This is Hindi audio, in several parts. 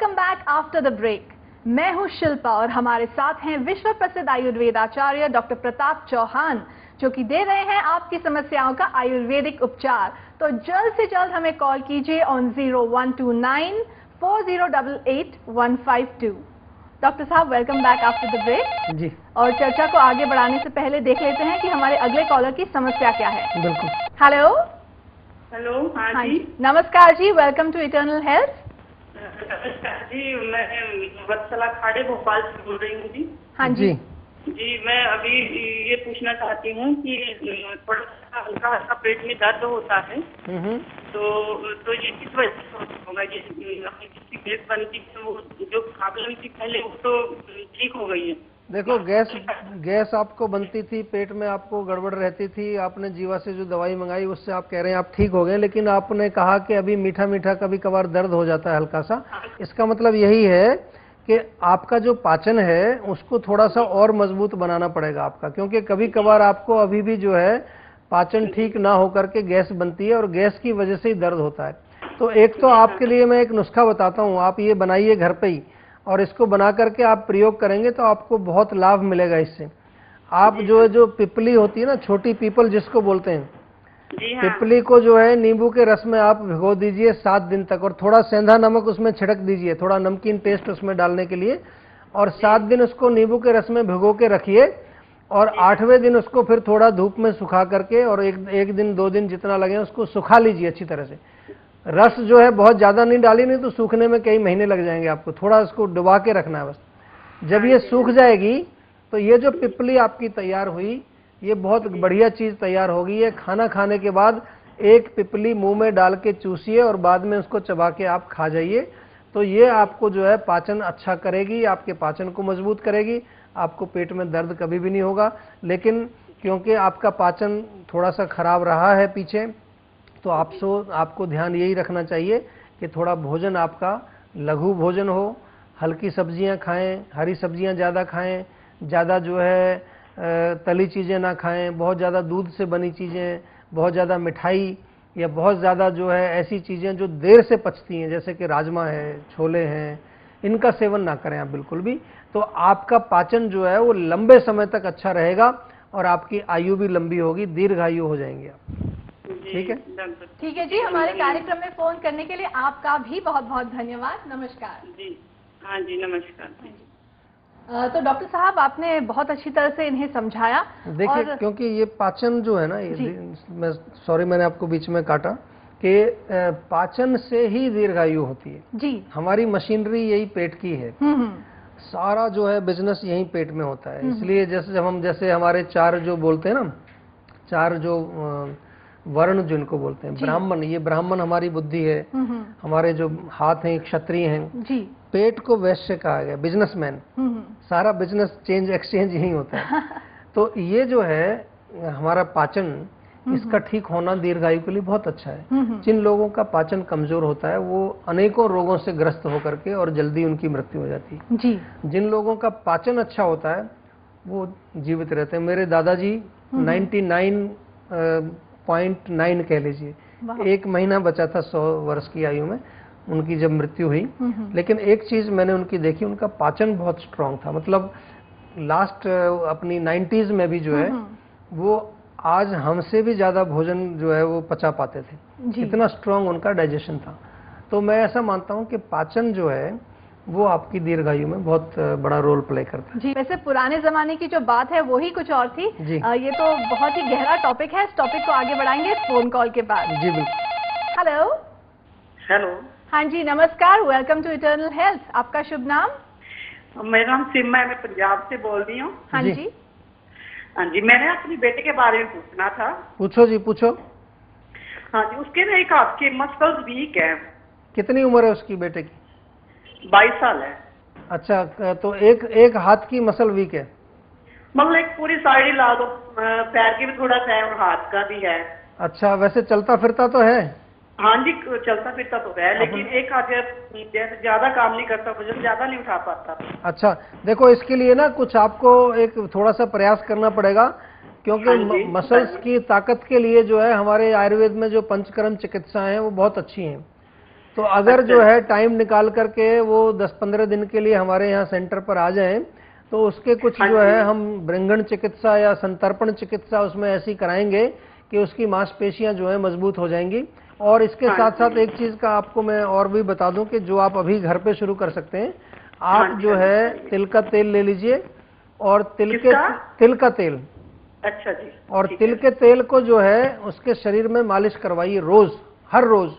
Welcome back after the break. मैं हूं शिल्पा और हमारे साथ हैं विश्व प्रसिद्ध आयुर्वेद आचार्य डॉक्टर प्रताप चौहान, जो कि दे रहे हैं आपकी समस्याओं का आयुर्वेदिक उपचार। तो जल्द से जल्द हमें कॉल कीजिए ऑन 0129 4088 152। डॉक्टर साहब, welcome back after the break जी। और चर्चा को आगे बढ़ाने से पहले देख लेते हैं कि हमारे अगले कॉलर की समस्या क्या है। बिल्कुल। हेलो। हेलो। हाँ जी। नमस्कार जी, वेलकम टू इटर्नल हेल्थ। नमस्कार जी, मैं वत्सला खाड़े भोपाल से बोल रही हूँ जी। हाँ जी। जी, मैं अभी ये पूछना चाहती हूँ कि थोड़ा सा हल्का हल्का पेट में दर्द होता है, तो ये किस वजह से होगा? ये जिसकी गैस बनती थी वो जो प्रॉब्लम थी पहले वो तो ठीक हो गई है। देखो, गैस आपको बनती थी, पेट में आपको गड़बड़ रहती थी, आपने जीवा से जो दवाई मंगाई उससे आप कह रहे हैं आप ठीक हो गए, लेकिन आपने कहा कि अभी मीठा मीठा कभी कभार दर्द हो जाता है हल्का सा। इसका मतलब यही है कि आपका जो पाचन है उसको थोड़ा सा और मजबूत बनाना पड़ेगा आपका, क्योंकि कभी कभार आपको अभी भी जो है पाचन ठीक ना होकर के गैस बनती है और गैस की वजह से ही दर्द होता है। तो एक तो आपके लिए मैं एक नुस्खा बताता हूँ, आप ये बनाइए घर पे ही और इसको बना करके आप प्रयोग करेंगे तो आपको बहुत लाभ मिलेगा इससे। आप जो पिपली होती है ना, छोटी पीपल जिसको बोलते हैं, पिपली को जो है नींबू के रस में आप भिगो दीजिए 7 दिन तक और थोड़ा सेंधा नमक उसमें छिड़क दीजिए, थोड़ा नमकीन टेस्ट उसमें डालने के लिए, और 7 दिन उसको नींबू के रस में भिगो के रखिए और 8वें दिन उसको फिर थोड़ा धूप में सुखा करके और एक दिन 2 दिन जितना लगे उसको सुखा लीजिए अच्छी तरह से। रस जो है बहुत ज्यादा नहीं डाली, नहीं तो सूखने में कई महीने लग जाएंगे आपको, थोड़ा इसको डुबा के रखना है बस। जब ये सूख जाएगी तो ये जो पिपली आपकी तैयार हुई ये बहुत बढ़िया चीज तैयार होगी। ये खाना खाने के बाद एक पिपली मुंह में डाल के चूसिए और बाद में उसको चबा के आप खा जाइए, तो ये आपको जो है पाचन अच्छा करेगी, आपके पाचन को मजबूत करेगी, आपको पेट में दर्द कभी भी नहीं होगा। लेकिन क्योंकि आपका पाचन थोड़ा सा खराब रहा है पीछे, तो आपको ध्यान यही रखना चाहिए कि थोड़ा भोजन आपका लघु भोजन हो, हल्की सब्जियां खाएं, हरी सब्जियां ज़्यादा खाएं, ज़्यादा जो है तली चीज़ें ना खाएं, बहुत ज़्यादा दूध से बनी चीज़ें, बहुत ज़्यादा मिठाई या बहुत ज़्यादा जो है ऐसी चीज़ें जो देर से पचती हैं जैसे कि राजमा है, छोले हैं, इनका सेवन ना करें आप बिल्कुल भी। तो आपका पाचन जो है वो लंबे समय तक अच्छा रहेगा और आपकी आयु भी लंबी होगी, दीर्घायु हो जाएंगे आप। ठीक है? ठीक है जी, हमारे कार्यक्रम में फोन करने के लिए आपका भी बहुत बहुत धन्यवाद। नमस्कार जी। हाँ जी, नमस्कार। तो डॉक्टर साहब, आपने बहुत अच्छी तरह से इन्हें समझाया। देखिए, क्योंकि ये पाचन जो है ना, मैं सॉरी मैंने आपको बीच में काटा, कि पाचन से ही दीर्घायु होती है जी। हमारी मशीनरी यही पेट की है, सारा जो है बिजनेस यही पेट में होता है। इसलिए जैसे हमारे 4 जो बोलते हैं ना, 4 जो वर्ण जिनको बोलते हैं ब्राह्मण, ये ब्राह्मण हमारी बुद्धि है, हमारे जो हाथ हैं क्षत्रिय हैं जी। पेट को वैश्य कहा गया, बिजनेसमैन, सारा बिजनेस चेंज एक्सचेंज यही होता है। तो ये जो है हमारा पाचन, इसका ठीक होना दीर्घायु के लिए बहुत अच्छा है। जिन लोगों का पाचन कमजोर होता है वो अनेकों रोगों से ग्रस्त होकर के और जल्दी उनकी मृत्यु हो जाती है जी। जिन लोगों का पाचन अच्छा होता है वो जीवित रहते हैं। मेरे दादाजी 99.9 कह लीजिए, 1 महीना बचा था 100 वर्ष की आयु में उनकी जब मृत्यु हुई। लेकिन एक चीज मैंने उनकी देखी, उनका पाचन बहुत स्ट्रांग था, मतलब लास्ट अपनी 90s में भी जो है वो आज हमसे भी ज्यादा भोजन जो है वो पचा पाते थे, इतना स्ट्रांग उनका डाइजेशन था। तो मैं ऐसा मानता हूं कि पाचन जो है वो आपकी दीर्घायु में बहुत बड़ा रोल प्ले करता है जी। वैसे पुराने जमाने की जो बात है वो ही कुछ और थी जी। ये तो बहुत ही गहरा टॉपिक है, इस टॉपिक को आगे बढ़ाएंगे फोन कॉल के बाद जी। बिल्कुल। हेलो। हाँ जी, नमस्कार, वेलकम टू इटर्नल हेल्थ। आपका शुभ नाम? मेरा नाम सिम्मा है, मैं पंजाब से बोल रही हूँ। हाँ जी। हाँ जी, मैंने अपनी बेटे के बारे में पूछना था। पूछो जी, पूछो। हाँ जी, उसके ना एक हाथ के मसल्स वीक है। कितनी उम्र है उसकी बेटे की? 22 साल है। अच्छा, तो एक हाथ की मसल वीक है, मतलब एक पूरी साइड ही ला दो, पैर की भी थोड़ा सा है और हाथ का भी है। अच्छा, वैसे चलता फिरता तो है? हाँ जी, चलता फिरता तो है, लेकिन एक हाथ जैसे ज्यादा काम नहीं करता, वजन ज्यादा नहीं उठा पाता। अच्छा, देखो इसके लिए ना कुछ आपको एक थोड़ा सा प्रयास करना पड़ेगा, क्योंकि मसल्स की ताकत के लिए जो है हमारे आयुर्वेद में जो पंचकर्म चिकित्सा है वो बहुत अच्छी हैं। तो अगर जो है टाइम निकाल करके वो 10-15 दिन के लिए हमारे यहाँ सेंटर पर आ जाएं, तो उसके कुछ जो है हम ब्रंगण चिकित्सा या संतर्पण चिकित्सा उसमें ऐसी कराएंगे कि उसकी मांसपेशियां जो है मजबूत हो जाएंगी। और इसके साथ साथ एक चीज का आपको मैं और भी बता दूं कि जो आप अभी घर पे शुरू कर सकते हैं, आप जो है तिल का तेल ले लीजिए और तिल का तेल। अच्छा जी। और तिल के तेल को जो है उसके शरीर में मालिश करवाइए रोज, हर रोज।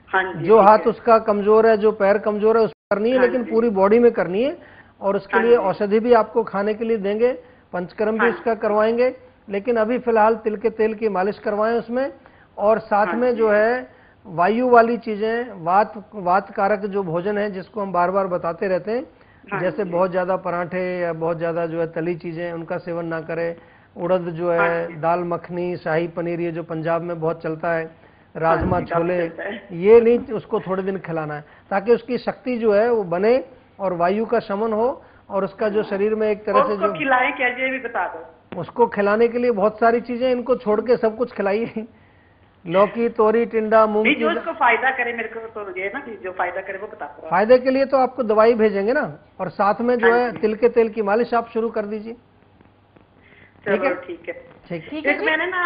हाँ जी, जो हाथ उसका कमजोर है, जो पैर कमजोर है, उसको करनी है, लेकिन पूरी बॉडी में करनी है। और उसके लिए औषधि भी आपको खाने के लिए देंगे, पंचकर्म भी उसका करवाएंगे, लेकिन अभी फिलहाल तिल के तेल की मालिश करवाएं उसमें। और साथ में जो है वायु वाली चीजें, वात कारक जो भोजन है जिसको हम बार बार बताते रहते हैं, जैसे बहुत ज्यादा पराठे या बहुत ज्यादा जो है तली चीजें, उनका सेवन ना करें। उड़द जो है, दाल मखनी, शाही पनीर, ये जो पंजाब में बहुत चलता है, राजमा छोले, ये नहीं, उसको थोड़े दिन खिलाना है ताकि उसकी शक्ति जो है वो बने और वायु का शमन हो और उसका जो शरीर में एक तरह से जो खिलाएं क्या, ये भी बता दो। उसको खिलाने के लिए बहुत सारी चीजें, इनको छोड़ के सब कुछ खिलाइए। लौकी, तोरी, टिंडा, मूंग की, जो उसको फायदा करे मेरे को तो ये ना, जो फायदा करे वो बता दो। फायदे के लिए तो आपको दवाई भेजेंगे ना, और साथ में जो है तिल के तेल की मालिश आप शुरू कर दीजिए। ठीक है, ठीक है, ठीक है। मैंने ना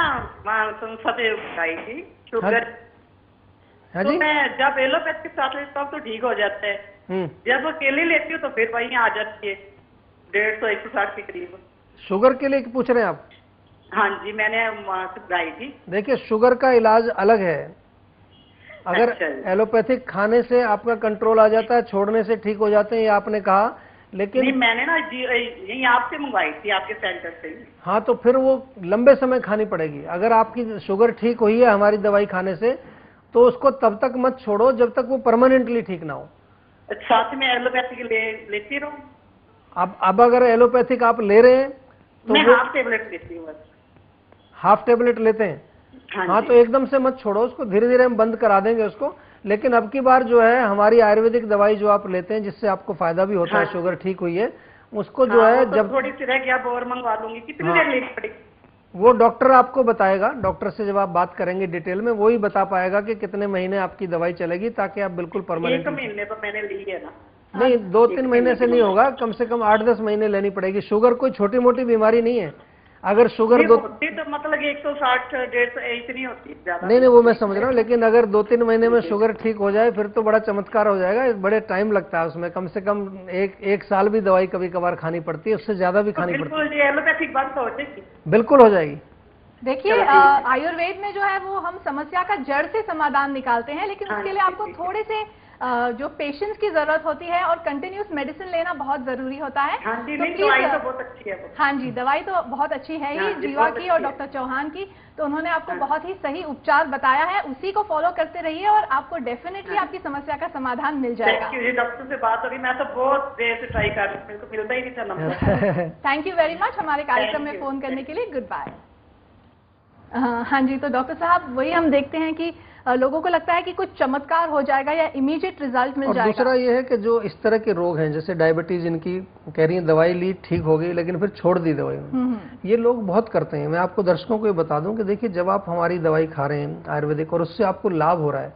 संसदे उठाई थी शुगर। हाँ तो जी, मैं जब एलोपैथिक साथ लेता हूँ तो ठीक हो जाता है, जब अकेले लेती हूँ तो फिर वही आ जाती है 150-160 के करीब। शुगर के लिए पूछ रहे हैं आप? हाँ जी, मैंने सुधाई थी। देखिए, शुगर का इलाज अलग है। अगर एलोपैथिक खाने से आपका कंट्रोल आ जाता है, छोड़ने से ठीक हो जाते हैं, ये आपने कहा, लेकिन नहीं, मैंने ना यही आपसे मंगवाई थी, आपके सेंटर से। हाँ, तो फिर वो लंबे समय खानी पड़ेगी। अगर आपकी शुगर ठीक हुई है हमारी दवाई खाने से, तो उसको तब तक मत छोड़ो जब तक वो परमानेंटली ठीक ना हो। साथ में एलोपैथिक लेती रहूं? अब अगर एलोपैथिक आप ले रहे हैं तो मैं हाफ टेबलेट लेती हूँ बस। हाफ टेबलेट लेते हैं? हाँ, तो एकदम से मत छोड़ो उसको, धीरे धीरे हम बंद करा देंगे उसको। लेकिन अब की बार जो है हमारी आयुर्वेदिक दवाई जो आप लेते हैं, जिससे आपको फायदा भी होता है, शुगर ठीक हुई है, उसको जो है तो जब थोड़ी सी रह गया और मंगवा लूंगी। कितनी देर लेनी पड़ेगी? वो डॉक्टर आपको बताएगा। डॉक्टर से जब आप बात करेंगे डिटेल में, वो ही बता पाएगा कि कितने महीने आपकी दवाई चलेगी, ताकि आप बिल्कुल परमानेंट। 1 महीने तो मैंने ली है ना। नहीं, 2-3 महीने से नहीं होगा, कम से कम 8-10 महीने लेनी पड़ेगी। शुगर कोई छोटी मोटी बीमारी नहीं है। अगर शुगर तो मतलब 160-150 इतनी होती है ज्यादा? नहीं, वो मैं समझ रहा हूँ, लेकिन अगर 2-3 महीने में शुगर ठीक हो जाए फिर तो बड़ा चमत्कार हो जाएगा। बड़े टाइम लगता है उसमें, कम से कम एक साल भी दवाई कभी कभार खानी पड़ती है, उससे ज्यादा भी खानी पड़ती है। एलोपैथिक बात हो जाएगी? बिल्कुल हो जाएगी। देखिए, आयुर्वेद में जो है वो हम समस्या का जड़ से समाधान निकालते हैं, लेकिन उसके लिए आपको थोड़े से जो पेशेंस की जरूरत होती है और कंटिन्यूस मेडिसिन लेना बहुत जरूरी होता है। हाँ जी, दवाई तो बहुत अच्छी है। हाँ जी, दवाई तो बहुत अच्छी है ही, जीवा की और डॉक्टर चौहान की। तो उन्होंने आपको बहुत ही सही उपचार बताया है, उसी को फॉलो करते रहिए और आपको डेफिनेटली आपकी समस्या का समाधान मिल जाएगा। डॉक्टर से बात होगी, मैं तो बहुत देर से ट्राई कर रही हूँ, मेरे को मिलता ही नहीं था नंबर। थैंक यू वेरी मच हमारे कार्यक्रम में फोन करने के लिए। Goodbye. हाँ जी, तो डॉक्टर साहब, वही हम देखते हैं कि लोगों को लगता है कि कुछ चमत्कार हो जाएगा या इमीडिएट रिजल्ट मिल जाएगा। और दूसरा ये है कि जो इस तरह के रोग हैं, जैसे डायबिटीज, इनकी कह रही है दवाई ली ठीक हो गई लेकिन फिर छोड़ दी दवाई, ये लोग बहुत करते हैं। मैं आपको दर्शकों को ये बता दूं कि देखिए, जब आप हमारी दवाई खा रहे हैं आयुर्वेदिक और उससे आपको लाभ हो रहा है,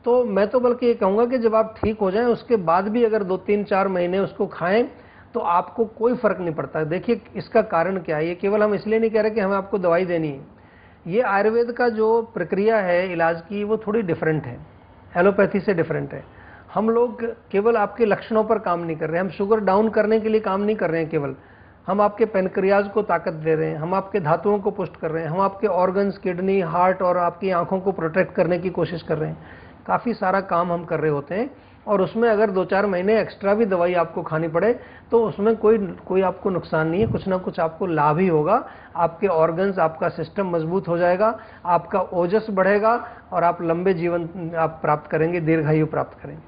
तो मैं तो बल्कि ये कहूंगा कि जब आप ठीक हो जाएं उसके बाद भी अगर 2-3-4 महीने उसको खाएं तो आपको कोई फर्क नहीं पड़ता। देखिए, इसका कारण क्या है, ये केवल हम इसलिए नहीं कह रहे कि हमें आपको दवाई देनी है। ये आयुर्वेद का जो प्रक्रिया है इलाज की, वो थोड़ी डिफरेंट है, एलोपैथी से डिफरेंट है। हम लोग केवल आपके लक्षणों पर काम नहीं कर रहे हैं, हम शुगर डाउन करने के लिए काम नहीं कर रहे हैं केवल, हम आपके पेनक्रियाज को ताकत दे रहे हैं, हम आपके धातुओं को पुष्ट कर रहे हैं, हम आपके ऑर्गन्स, किडनी, हार्ट और आपकी आंखों को प्रोटेक्ट करने की कोशिश कर रहे हैं। काफ़ी सारा काम हम कर रहे होते हैं, और उसमें अगर 2-4 महीने एक्स्ट्रा भी दवाई आपको खानी पड़े तो उसमें कोई आपको नुकसान नहीं है, कुछ ना कुछ आपको लाभ ही होगा। आपके ऑर्गन्स, आपका सिस्टम मजबूत हो जाएगा, आपका ओजस बढ़ेगा और आप लंबे जीवन आप प्राप्त करेंगे, दीर्घायु प्राप्त करेंगे।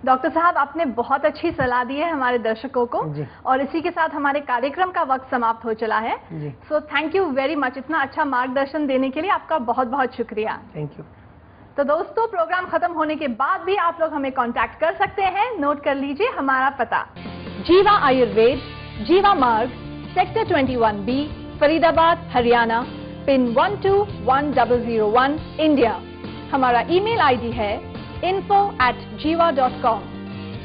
डॉक्टर साहब, आपने बहुत अच्छी सलाह दी है हमारे दर्शकों को, और इसी के साथ हमारे कार्यक्रम का वक्त समाप्त हो चला है। So thank you very much, इतना अच्छा मार्गदर्शन देने के लिए आपका बहुत बहुत शुक्रिया। Thank you. तो दोस्तों, प्रोग्राम खत्म होने के बाद भी आप लोग हमें कांटेक्ट कर सकते हैं। नोट कर लीजिए हमारा पता: जीवा आयुर्वेद, जीवा मार्ग, sector 21B, Faridabad, Haryana, pin 121001, India. हमारा ईमेल आईडी है info@jiva.com।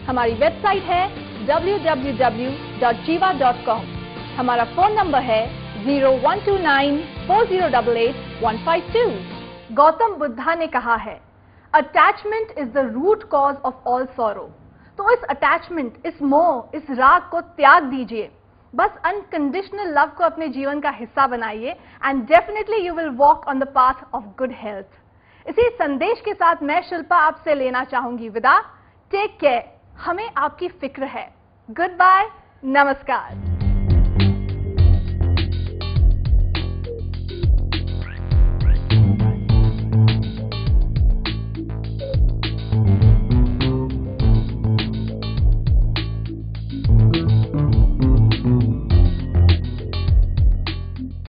हमारी वेबसाइट है www.jiva.com। हमारा फोन नंबर है 01294088-152। गौतम बुद्धा ने कहा है, attachment is the root cause of all sorrow. तो इस अटैचमेंट, इस मोह, इस राग को त्याग दीजिए। बस अनकंडीशनल लव को अपने जीवन का हिस्सा बनाइए and definitely you will walk on the path of good health. इसी संदेश के साथ मैं शिल्पा आपसे लेना चाहूंगी विदा। टेक केयर, हमें आपकी फिक्र है। गुड बाय, नमस्कार।